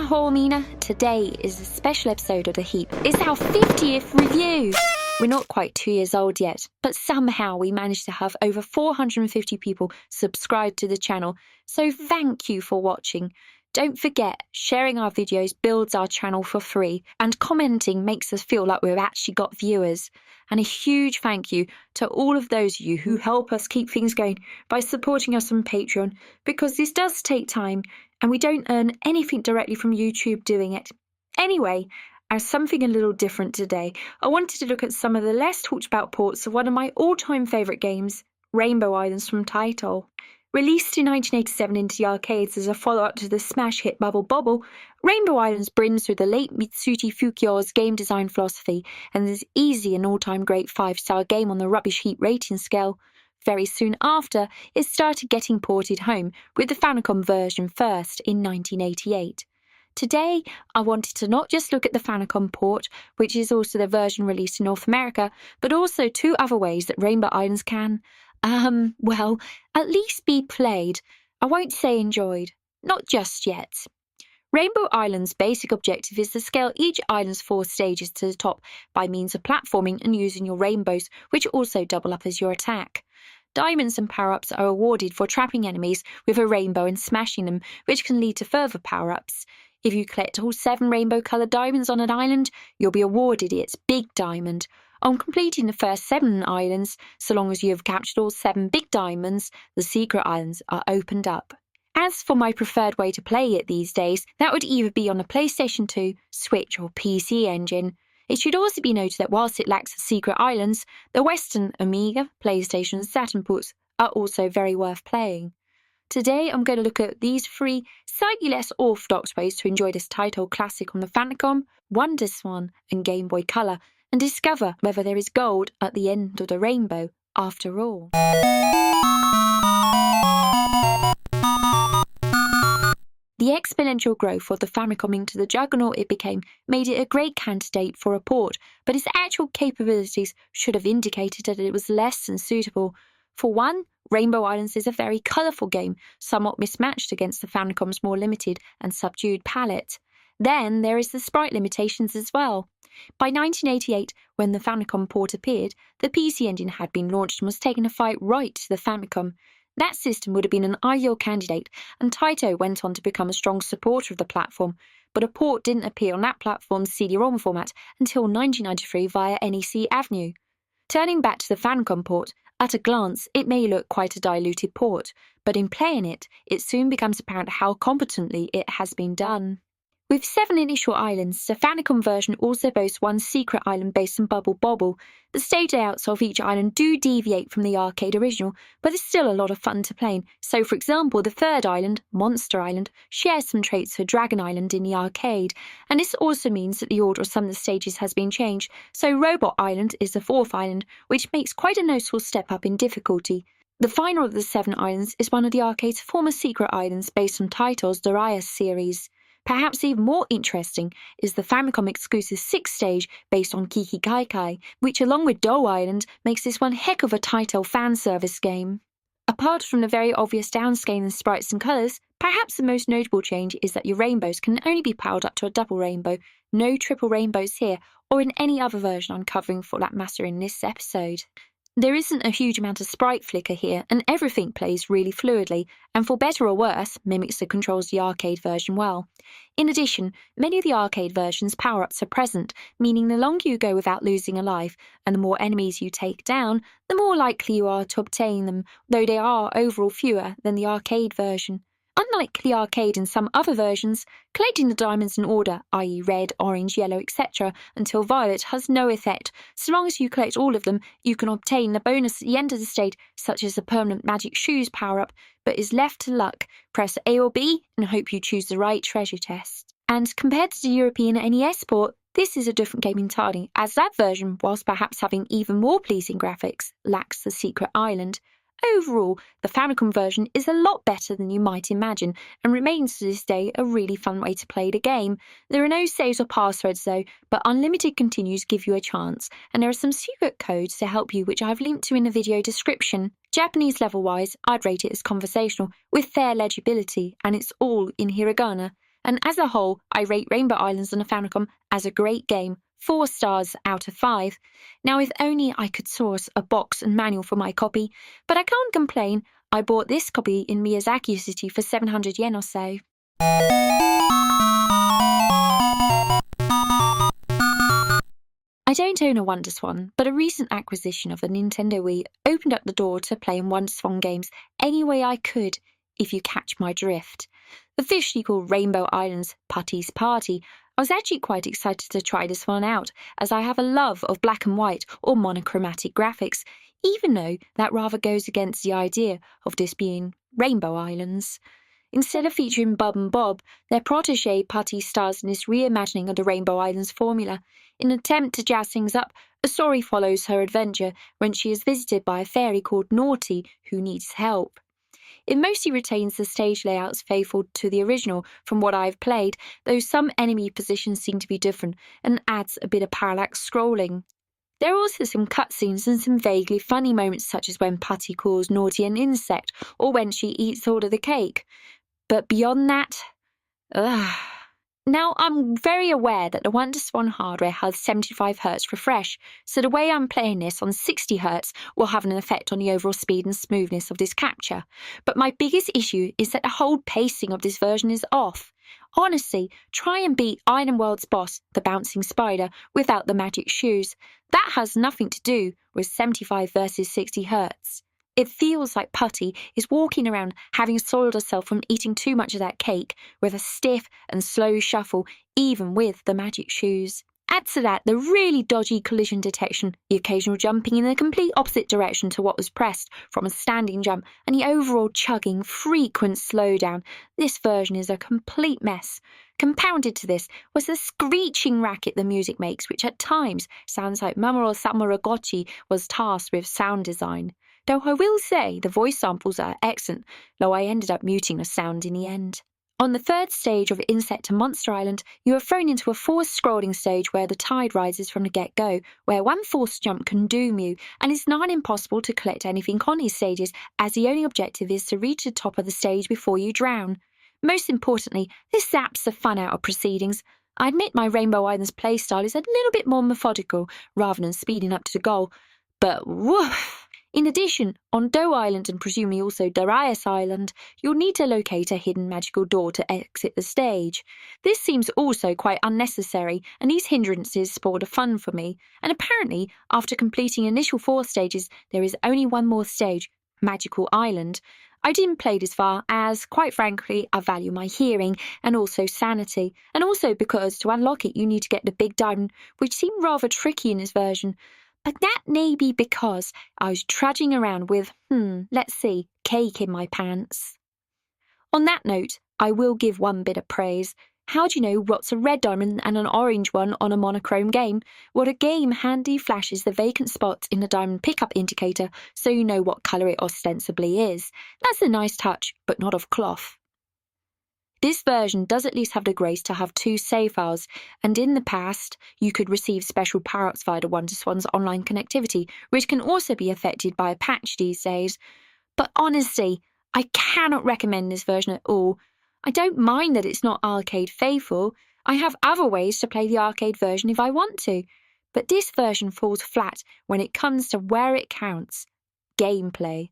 Taho Mina, today is a special episode of The Heap. It's our 50th review! We're not quite 2 years old yet, but somehow we managed to have over 450 people subscribe to the channel, so thank you for watching. Don't forget, sharing our videos builds our channel for free, and commenting makes us feel like we've actually got viewers. And a huge thank you to all of those of you who help us keep things going by supporting us on Patreon, because this does take time, and we don't earn anything directly from YouTube doing it. Anyway, as something a little different today, I wanted to look at some of the less talked about ports of one of my all-time favourite games, Rainbow Islands from Title. Released in 1987 into the arcades as a follow-up to the smash hit Bubble Bobble, Rainbow Islands brings with the late Mitsuki Fukio's game design philosophy and is easily an all-time great 5-star game on the Rubbish Heap rating scale. Very soon after, it started getting ported home, with the Famicom version first in 1988. Today, I wanted to not just look at the Famicom port, which is also the version released in North America, but also two other ways that Rainbow Islands can, well, at least be played. I won't say enjoyed. Not just yet. Rainbow Island's basic objective is to scale each island's 4 stages to the top by means of platforming and using your rainbows, which also double up as your attack. Diamonds and power-ups are awarded for trapping enemies with a rainbow and smashing them, which can lead to further power-ups. If you collect all 7 rainbow-coloured diamonds on an island, you'll be awarded its big diamond. On completing the first 7 islands, so long as you have captured all 7 big diamonds, the secret islands are opened up. As for my preferred way to play it these days, that would either be on a PlayStation 2, Switch or PC engine. It should also be noted that whilst it lacks the secret islands, the Western Amiga, PlayStation and Saturn ports are also very worth playing. Today I'm going to look at these 3 slightly less orthodox ways to enjoy this title classic on the Famicom, WonderSwan and Game Boy Color, and discover whether there is gold at the end of the rainbow after all. The exponential growth of the Famicom into the juggernaut it became made it a great candidate for a port, but its actual capabilities should have indicated that it was less than suitable. For one, Rainbow Islands is a very colourful game, somewhat mismatched against the Famicom's more limited and subdued palette. Then there is the sprite limitations as well. By 1988, when the Famicom port appeared, the PC engine had been launched and was taking a fight right to the Famicom. That system would have been an ideal candidate, and Taito went on to become a strong supporter of the platform, but a port didn't appear on that platform's CD-ROM format until 1993 via NEC Avenue. Turning back to the Famicom port, at a glance, it may look quite a diluted port, but in playing it, it soon becomes apparent how competently it has been done. With 7 initial islands, the Famicom version also boasts 1 secret island based on Bubble Bobble. The stage layouts of each island do deviate from the arcade original, but it's still a lot of fun to play. So, for example, the 3rd island, Monster Island, shares some traits for Dragon Island in the arcade, and this also means that the order of some of the stages has been changed. So Robot Island is the 4th island, which makes quite a noticeable step up in difficulty. The final of the 7 islands is one of the arcade's former secret islands based on Taito's Darius series. Perhaps even more interesting is the Famicom exclusive 6th stage based on Kiki Kai Kai, which along with Doe Island makes this one heck of a Taito fan service game. Apart from the very obvious downscaling in sprites and colours, perhaps the most notable change is that your rainbows can only be powered up to a double rainbow, no triple rainbows here, or in any other version I'm covering for that matter in this episode. There isn't a huge amount of sprite flicker here, and everything plays really fluidly, and for better or worse, mimics the controls of the arcade version well. In addition, many of the arcade version's power-ups are present, meaning the longer you go without losing a life, and the more enemies you take down, the more likely you are to obtain them, though they are overall fewer than the arcade version. Unlike the arcade and some other versions, collecting the diamonds in order, i.e. red, orange, yellow, etc., until violet has no effect. So long as you collect all of them, you can obtain the bonus at the end of the stage, such as the permanent magic shoes power-up, but is left to luck. Press A or B and hope you choose the right treasure chest. And compared to the European NES port, this is a different game entirely, as that version, whilst perhaps having even more pleasing graphics, lacks the secret island. Overall, the Famicom version is a lot better than you might imagine, and remains to this day a really fun way to play the game. There are no saves or passwords though, but unlimited continues give you a chance, and there are some secret codes to help you which I've linked to in the video description. Japanese level-wise, I'd rate it as conversational, with fair legibility, and it's all in hiragana. and as a whole, I rate Rainbow Islands on the Famicom as a great game, 4 stars out of 5. Now, if only I could source a box and manual for my copy, but I can't complain. I bought this copy in Miyazaki City for 700 yen or so. I don't own a WonderSwan, but a recent acquisition of the Nintendo Wii opened up the door to playing WonderSwan games any way I could, if you catch my drift. Officially called Rainbow Islands Putty's Party, I was actually quite excited to try this one out, as I have a love of black and white or monochromatic graphics, even though that rather goes against the idea of this being Rainbow Islands. Instead of featuring Bub and Bob, their protege Putty stars in this reimagining of the Rainbow Islands formula. In an attempt to jazz things up, a story follows her adventure when she is visited by a fairy called Naughty who needs help. It mostly retains the stage layouts faithful to the original from what I've played, though some enemy positions seem to be different and adds a bit of parallax scrolling. There are also some cutscenes and some vaguely funny moments, such as when Putty calls Naughty an insect or when she eats all of the cake. But beyond that, Now, I'm very aware that the WonderSwan hardware has 75Hz refresh, so the way I'm playing this on 60Hz will have an effect on the overall speed and smoothness of this capture. But my biggest issue is that the whole pacing of this version is off. Honestly, try and beat Island World's boss, the bouncing spider, without the magic shoes. That has nothing to do with 75 versus 60Hz. It feels like Putty is walking around having soiled herself from eating too much of that cake, with a stiff and slow shuffle, even with the magic shoes. Add to that the really dodgy collision detection, the occasional jumping in the complete opposite direction to what was pressed from a standing jump, and the overall chugging, frequent slowdown. This version is a complete mess. Compounded to this was the screeching racket the music makes, which at times sounds like Mamoru Samuragochi was tasked with sound design. Though I will say the voice samples are excellent, though I ended up muting the sound in the end. On the third stage of Insect to Monster Island, you are thrown into a forced scrolling stage where the tide rises from the get-go, where one forced jump can doom you, and it's not impossible to collect anything on these stages, as the only objective is to reach the top of the stage before you drown. Most importantly, this zaps the fun out of proceedings. I admit my Rainbow Islands playstyle is a little bit more methodical, rather than speeding up to the goal, but woof! In addition, on Doe Island and presumably also Darius Island, you'll need to locate a hidden magical door to exit the stage. This seems also quite unnecessary, and these hindrances spoil the fun for me. And apparently, after completing initial 4 stages, there is only one more stage, Magical Island. I didn't play this far as, quite frankly, I value my hearing and also sanity, and also because to unlock it you need to get the big diamond, which seemed rather tricky in this version. But that may be because I was trudging around with, let's see, cake in my pants. On that note, I will give one bit of praise. How do you know what's a red diamond and an orange one on a monochrome game? Well, the game handy flashes the vacant spots in the diamond pickup indicator so you know what colour it ostensibly is. That's a nice touch, but not of cloth. This version does at least have the grace to have 2 save files, and in the past, you could receive special power-ups via the WonderSwan's online connectivity, which can also be affected by a patch these days. But honestly, I cannot recommend this version at all. I don't mind that it's not arcade faithful. I have other ways to play the arcade version if I want to. But this version falls flat when it comes to where it counts: gameplay.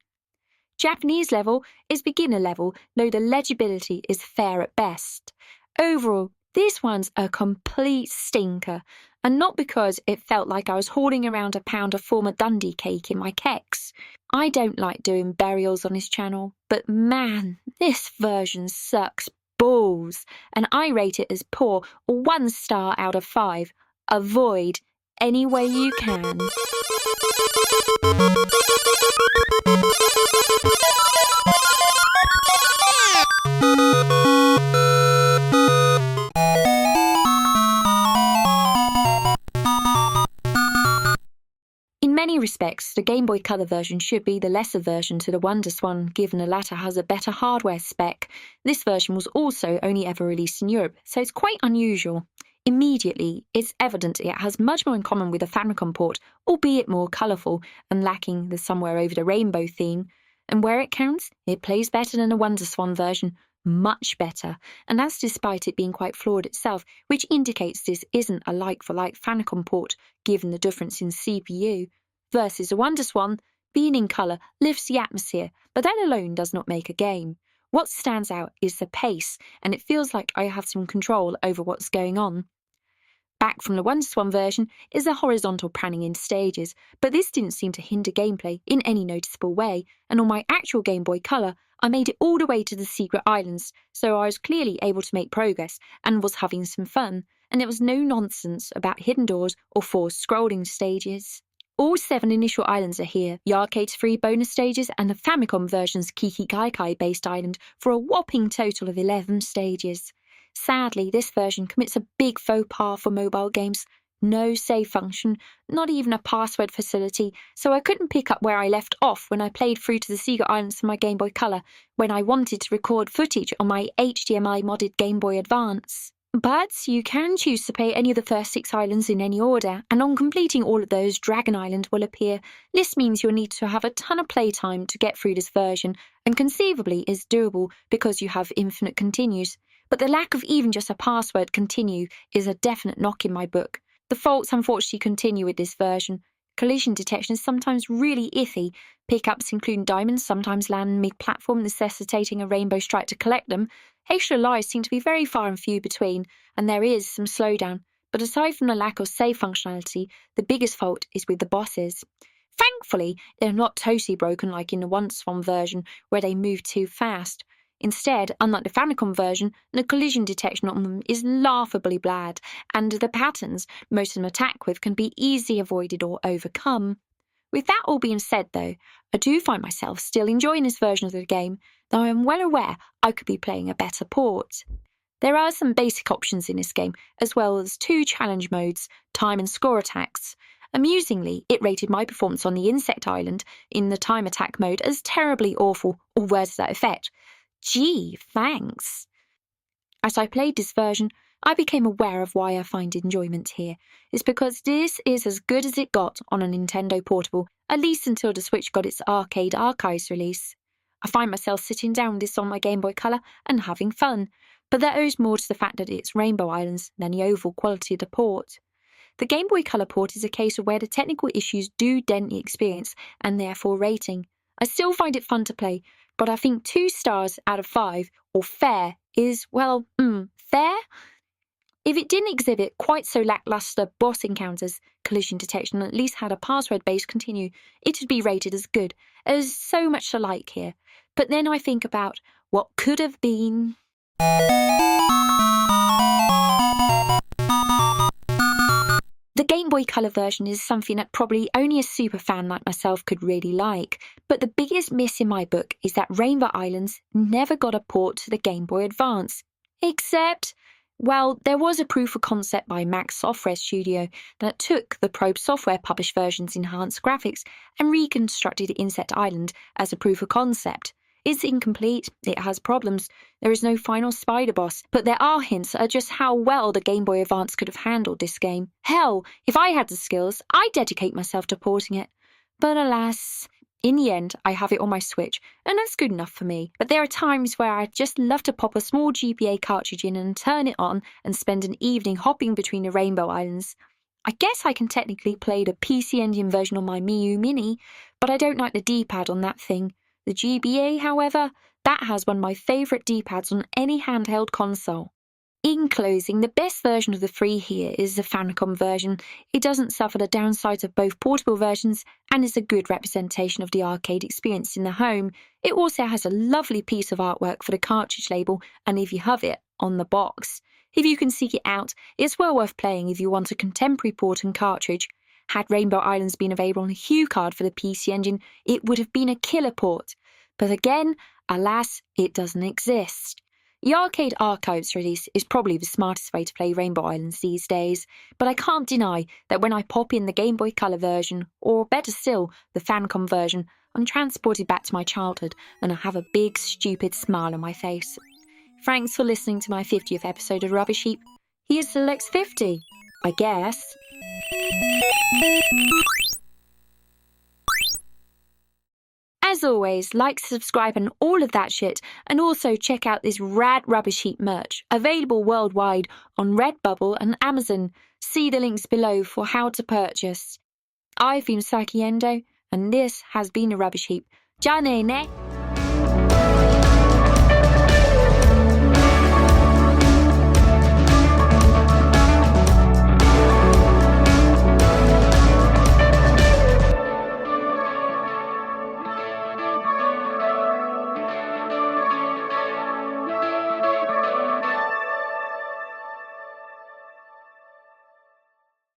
Japanese level is beginner level, though the legibility is fair at best. Overall, this one's a complete stinker, and not because it felt like I was hauling around a pound of former Dundee cake in my keks. I don't like doing burials on this channel, but man, this version sucks balls, and I rate it as poor, or 1 star out of 5. Avoid any way you can. In many respects, the Game Boy Color version should be the lesser version to the WonderSwan, given the latter has a better hardware spec. This version was also only ever released in Europe, so it's quite unusual. Immediately, it's evident it has much more in common with the Famicom port, albeit more colourful and lacking the somewhere over the rainbow theme. And where it counts, it plays better than the WonderSwan version, much better, and that's despite it being quite flawed itself, which indicates this isn't a like-for-like Famicom port, given the difference in CPU. Versus a WonderSwan, being in colour lifts the atmosphere, but that alone does not make a game. What stands out is the pace, and it feels like I have some control over what's going on. Back from the WonderSwan version is the horizontal panning in stages, but this didn't seem to hinder gameplay in any noticeable way, and on my actual Game Boy Color, I made it all the way to the secret islands, so I was clearly able to make progress and was having some fun, and there was no nonsense about hidden doors or forced scrolling stages. All 7 initial islands are here, the arcade's 3 bonus stages and the Famicom version's Kiki Kaikai based island for a whopping total of 11 stages. Sadly, this version commits a big faux pas for mobile games. No save function, not even a password facility, so I couldn't pick up where I left off when I played through to the secret islands for my Game Boy Color when I wanted to record footage on my HDMI modded Game Boy Advance. But you can choose to play any of the first 6 islands in any order, and on completing all of those, Dragon Island will appear. This means you'll need to have a ton of playtime to get through this version, and conceivably is doable because you have infinite continues. But the lack of even just a password continue is a definite knock in my book. The faults unfortunately continue with this version. Collision detection is sometimes really iffy. Pickups, including diamonds, sometimes land mid-platform, necessitating a rainbow strike to collect them. Extra lives seem to be very far and few between, and there is some slowdown. But aside from the lack of save functionality, the biggest fault is with the bosses. Thankfully, they're not totally broken like in the WonderSwan version, where they move too fast. Instead, unlike the Famicom version, the collision detection on them is laughably bad, and the patterns most of them attack with can be easily avoided or overcome. With that all being said, though, I do find myself still enjoying this version of the game, though I am well aware I could be playing a better port. There are some basic options in this game, as well as 2 challenge modes, time and score attacks. Amusingly, it rated my performance on the Insect Island in the time attack mode as terribly awful, or words to that effect. Gee, thanks. As I played this version, I became aware of why I find enjoyment here. It's because this is as good as it got on a Nintendo Portable, at least until the Switch got its Arcade Archives release. I find myself sitting down with this on my Game Boy Color and having fun, but that owes more to the fact that it's Rainbow Islands than the overall quality of the port. The Game Boy Color port is a case of where the technical issues do dent the experience and therefore rating. I still find it fun to play, but I think 2 stars out of 5, or fair, is, well, fair? If it didn't exhibit quite so lackluster boss encounters, collision detection, and at least had a password-based continue, it would be rated as good. There's so much to like here. But then I think about what could have been. The Game Boy Color version is something that probably only a super fan like myself could really like, but the biggest miss in my book is that Rainbow Islands never got a port to the Game Boy Advance. Except, well, there was a proof of concept by Max Software Studio that took the Probe Software published version's enhanced graphics and reconstructed Insect Island as a proof of concept. It's incomplete, it has problems, there is no final spider boss, but there are hints at just how well the Game Boy Advance could have handled this game. Hell, if I had the skills, I'd dedicate myself to porting it. But alas, in the end, I have it on my Switch, and that's good enough for me. But there are times where I'd just love to pop a small GBA cartridge in and turn it on and spend an evening hopping between the Rainbow Islands. I guess I can technically play the PC Engine version on my Miu Mini, but I don't like the D-pad on that thing. The GBA, however, that has one of my favourite D-pads on any handheld console. In closing, the best version of the 3 here is the Famicom version. It doesn't suffer the downsides of both portable versions and is a good representation of the arcade experience in the home. It also has a lovely piece of artwork for the cartridge label and, if you have it, on the box. If you can seek it out, it's well worth playing if you want a contemporary port and cartridge. Had Rainbow Islands been available on a Hue card for the PC Engine, it would have been a killer port. But again, alas, it doesn't exist. The Arcade Archives release is probably the smartest way to play Rainbow Islands these days, but I can't deny that when I pop in the Game Boy Color version, or better still, the Famicom version, I'm transported back to my childhood and I have a big, stupid smile on my face. Thanks for listening to my 50th episode of Rubbish Heap. Here's to the next 50, I guess. As always, like, subscribe and all of that shit, and also check out this rad Rubbish Heap merch, available worldwide on Redbubble and Amazon. See the links below for how to purchase. I've been Saki Endo, and this has been a Rubbish Heap. Ja ne ne!